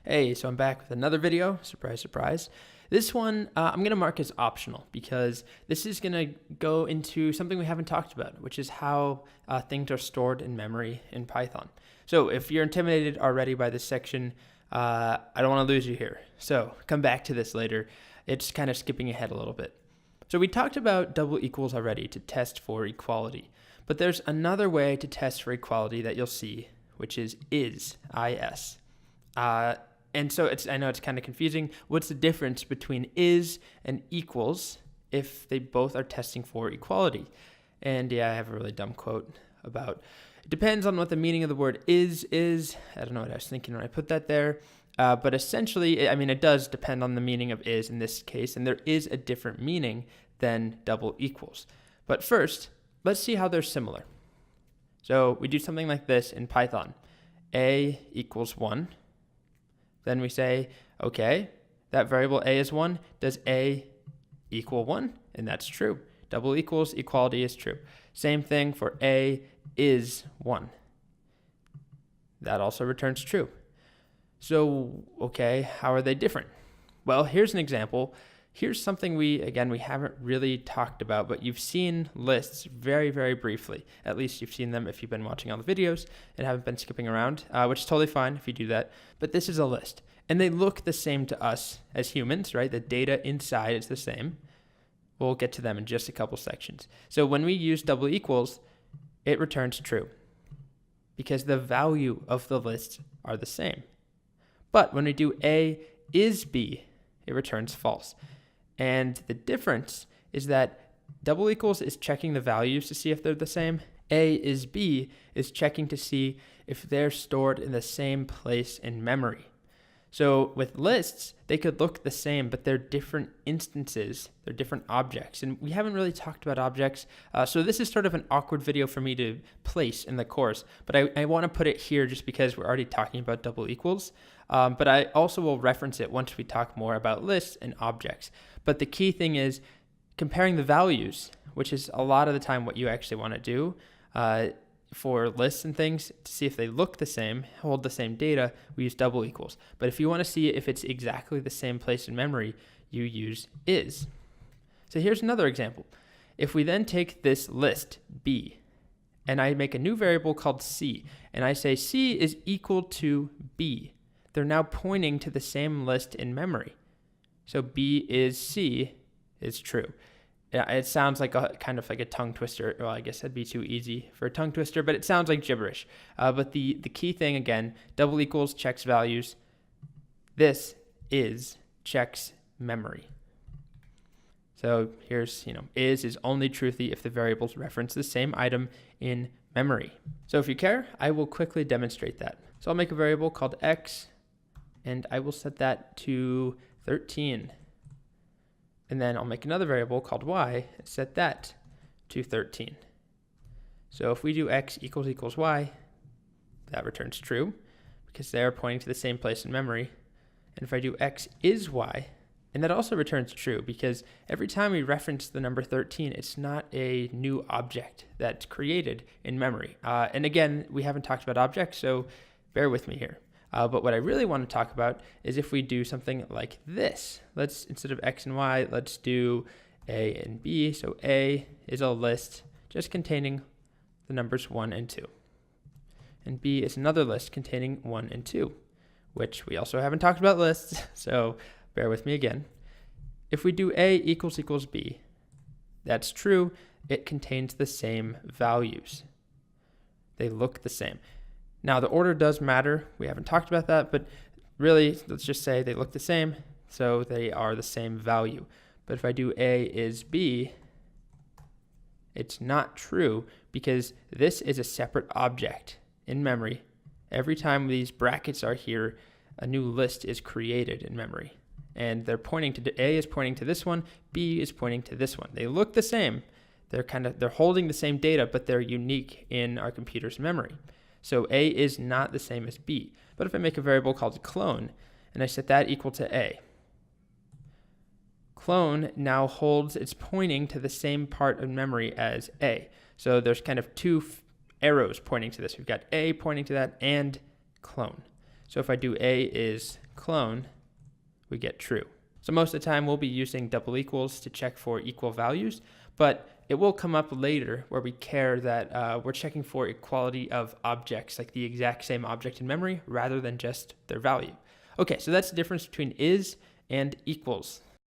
Hey, so I'm back with another video. Surprise, surprise. This one I'm going to mark as optional because this is going to go into something we haven't talked about, which is how things are stored in memory in Python. So if you're intimidated already by this section, I don't want to lose you here. So come back to this later. It's kind of skipping ahead a little bit. So we talked about double equals already to test for equality, but there's another way to test for equality that you'll see, which is is. And so I know it's kind of confusing. What's the difference between is and equals if they both are testing for equality? And yeah, I have a really dumb quote about, it depends on what the meaning of the word is. I don't know what I was thinking when I put that there. But essentially, I mean, it does depend on the meaning of is in this case, and there is a different meaning than double equals. But first, let's see how they're similar. So we do something like this in Python. A equals 1. Then we say, okay, that variable a is 1. Does a equal 1? And that's true. Double equals, equality is true. Same thing for a is 1. That also returns true. So, okay, how are they different? Well, here's an example. Here's something we haven't really talked about, but you've seen lists very, very briefly. At least you've seen them if you've been watching all the videos and haven't been skipping around, which is totally fine if you do that. But this is a list, and they look the same to us as humans, right? The data inside is the same. We'll get to them in just a couple sections. So when we use double equals, it returns true because the value of the lists are the same. But when we do A is B, it returns false. And the difference is that double equals is checking the values to see if they're the same. A is B is checking to see if they're stored in the same place in memory. So with lists, they could look the same, but they're different instances. They're different objects. And we haven't really talked about objects. So this is sort of an awkward video for me to place in the course. But I want to put it here just because we're already talking about double equals. But I also will reference it once we talk more about lists and objects. But the key thing is comparing the values, which is a lot of the time what you actually want to do. For lists and things, to see if they look the same, hold the same data, we use double equals. But if you want to see if it's exactly the same place in memory, you use is. So here's another example. If we then take this list, B, and I make a new variable called C, and I say C is equal to B, they're now pointing to the same list in memory. So B is C is true. It sounds like kind of like a tongue twister. Well, I guess that'd be too easy for a tongue twister, but it sounds like gibberish. But the key thing, again, double equals checks values. This is checks memory. So here's, is only truthy if the variables reference the same item in memory. So if you care, I will quickly demonstrate that. So I'll make a variable called x, and I will set that to 13. And then I'll make another variable called y and set that to 13. So if we do x equals y, that returns true because they are pointing to the same place in memory. And if I do x is y, and that also returns true because every time we reference the number 13, it's not a new object that's created in memory. And again, we haven't talked about objects, so bear with me here. But what I really want to talk about is if we do something like this. Let's, instead of x and y, let's do a and b. So a is a list just containing the numbers 1 and 2. And b is another list containing 1 and 2, which we also haven't talked about lists, so bear with me again. If we do a equals b, that's true. It contains the same values. They look the same. Now, the order does matter. We haven't talked about that, but really, let's just say they look the same, so they are the same value. But if I do A is B, it's not true because this is a separate object in memory. Every time these brackets are here, a new list is created in memory. And they're pointing to, A is pointing to this one, B is pointing to this one. They look the same. They're holding the same data, but they're unique in our computer's memory. So A is not the same as B. But if I make a variable called clone, and I set that equal to A, clone now holds, it's pointing to the same part of memory as A. So there's kind of two arrows pointing to this. We've got A pointing to that and clone. So if I do A is clone, we get true. So most of the time we'll be using double equals to check for equal values, but it will come up later where we care that we're checking for equality of objects, like the exact same object in memory, rather than just their value. Okay, so that's the difference between is and equals.